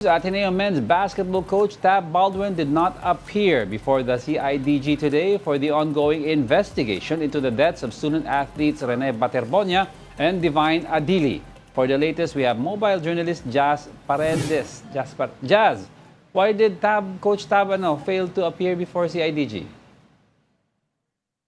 Ateneo men's basketball coach Tab Baldwin did not appear before the CIDG today for the ongoing investigation into the deaths of student athletes Rene Baterbonia and Divine Adili. For the latest, we have mobile journalist Jazz Paredes. Jazz, why did Coach Tab fail to appear before CIDG?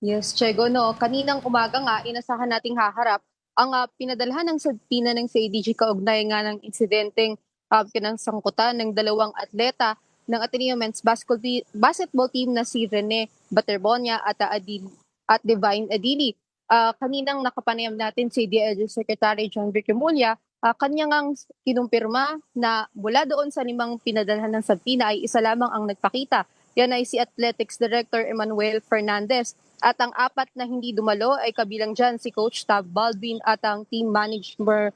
Yes, Chego, no. Kaninang umaga nga, inasahan nating haharap ang pinadalhan ng sabina ng CIDG kaugnay nga ng insidenteng pinangsangkutan ng dalawang atleta ng Ateneo Men's Basketball Team na si Rene Baterbonia at Divine Adili. Kaninang nakapanayam natin si DLG Secretary John Vic Remulla, kanya ngang kinumpirma na mula doon sa 5 pinadalhan ng sabina ay isa lamang ang nagpakita. Yan ay si Athletics Director Emmanuel Fernandez. At ang 4 na hindi dumalo ay kabilang dyan si Coach Tab Baldwin at ang team manager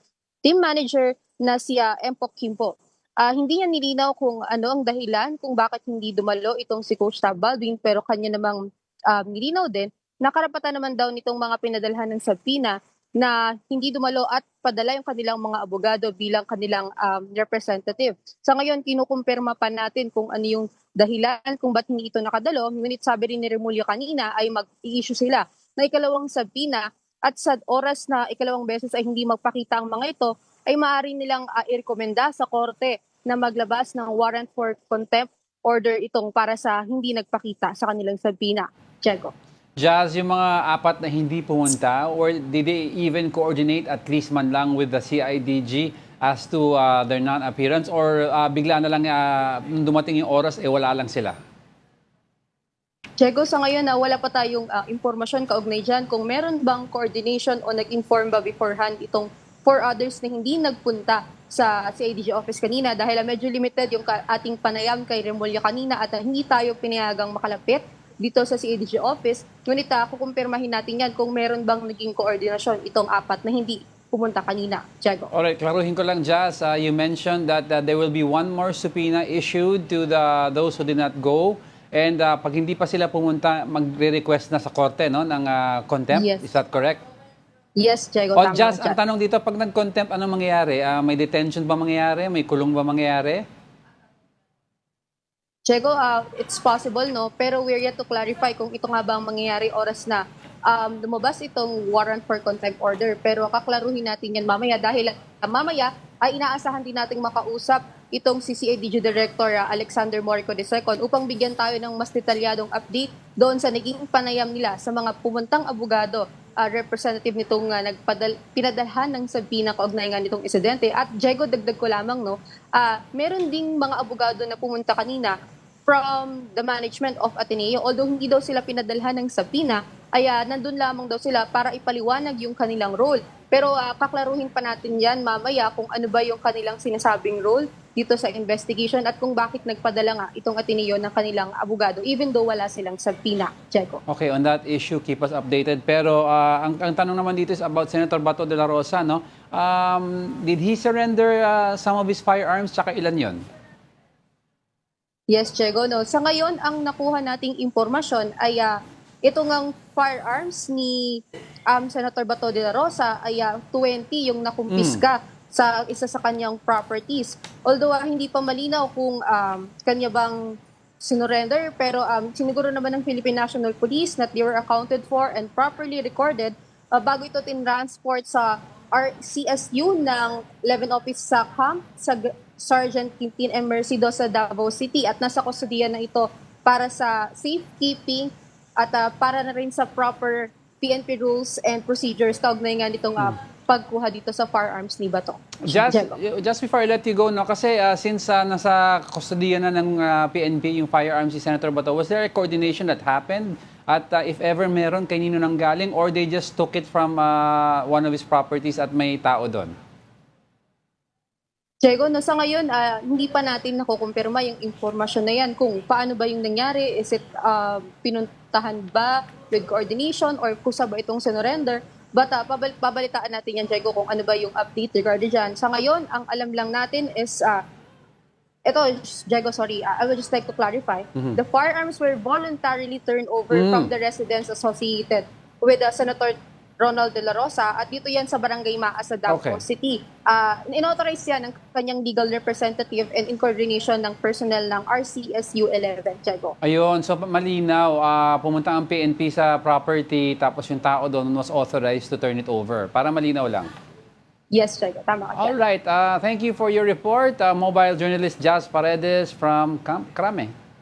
na si Empok Kimpo. Hindi niya nilinaw kung ano ang dahilan kung bakit hindi dumalo itong si Coach Tab Baldwin, pero kanya namang nilinaw din na karapatan naman daw nitong mga pinadalhan ng sabina na hindi dumalo at padala yung kanilang mga abogado bilang kanilang representative. Sa ngayon, kinukumpirma pa natin kung ano yung dahilan kung ba't hindi ito nakadalo. Ngunit sabi rin ni Remulla kanina ay mag-i-issue sila na ikalawang sabina at sa oras na ikalawang beses ay hindi magpakita ang mga ito, ay maaari nilang i-rekomenda sa korte na maglabas ng warrant for contempt order itong para sa hindi nagpakita sa kanilang sabina. Diego. Jazz, yung mga 4 na hindi pumunta, or did they even coordinate at least man lang with the CIDG as to their non-appearance, or bigla na lang nung dumating yung oras, wala lang sila? Diego, sa ngayon wala pa tayong impormasyon kaugnay dyan kung meron bang coordination o nag-inform ba beforehand itong 4 others na hindi nagpunta sa CIDG office kanina dahil medyo limited yung ating panayam kay Remulla kanina at hindi tayo pinayagang makalapit dito sa CIDG office. Ngunit kukumpirmahin natin yan kung meron bang naging koordinasyon itong 4 na hindi pumunta kanina. Diego. Alright, klaruhin ko lang, Jazz. You mentioned that there will be one more subpoena issued to those who did not go. And pag hindi pa sila pumunta, magre-request na sa korte ng contempt. Yes. Is that correct? Yes, Diego. O, Tama Jazz, dyan. ang tanong dito, pag nag-contempt, anong mangyayari? May detention ba mangyayari? May kulong ba mangyayari? Diego, it's possible, no? Pero we're yet to clarify kung ito nga ba ang mangyayari oras na lumabas itong warrant for contempt order. Pero kaklaruhin natin yan mamaya dahil mamaya ay inaasahan din nating makausap itong si CIDG Director Alexander Morico II upang bigyan tayo ng mas detalyadong update doon sa naging panayam nila sa mga pumuntang abogado, representative nitong pinadalhan ng sabina kaugnay nga nitong insidente. At Diego, dagdag ko lamang, no, meron ding mga abogado na pumunta kanina from the management of Ateneo. Although hindi daw sila pinadalhan ng sabina, ay nandun lamang daw sila para ipaliwanag yung kanilang role. Pero kaklaruhin pa natin yan mamaya kung ano ba yung kanilang sinasabing role dito sa investigation at kung bakit nagpadala nga itong Ateneo ng kanilang abogado even though wala silang sabina. Diego. Okay, on that issue, keep us updated. Pero ang tanong naman dito is about Senator Bato de la Rosa, no? Did he surrender some of his firearms? Tsaka ilan yon? Yes, Diego. No. Sa ngayon, ang nakuha nating impormasyon ay ito ngang firearms ni Senator Bato de la Rosa ay 20 yung nakumpiska sa isa sa kanyang properties. Although hindi pa malinaw kung kanya bang sinurrender, pero siniguro naman ng Philippine National Police that they were accounted for and properly recorded bago ito tinransport sa RCSU ng 11 Office sa camp sa Sergeant Quintin M. Mercido sa Davao City at nasa kustodiya na ito para sa safekeeping at para na rin sa proper PNP rules and procedures kaugnay nga nitong pagkuha dito sa firearms ni Bato. Just before I let you go, no, kasi since nasa kustodiya na ng PNP yung firearms si Senator Bato, was there a coordination that happened? At if ever meron, kanino nang galing or they just took it from one of his properties at may tao doon? Diego, no, sa ngayon, hindi pa natin nakukumpirma yung informasyon na yan kung paano ba yung nangyari. Is it pinuntahan ba with coordination or kusa ba itong sinurrender? But babalitaan natin yan, Diego, kung ano ba yung update regarding dyan. Sa ngayon, ang alam lang natin is, ito, Diego, sorry, I would just like to clarify. The firearms were voluntarily turned over from the residents associated with Senator Ronald De La Rosa at dito yan sa Barangay Maa sa Davao Okay. City. In-authorize yan ng kanyang legal representative and in coordination ng personnel ng RCSU 11, Diego. Ayun, so malinaw, pumunta ang PNP sa property tapos yung tao doon was authorized to turn it over. Para malinaw lang. Yes, Diego. Tama ka dyan. All right, thank you for your report. Mobile journalist Jazz Paredes from Krame.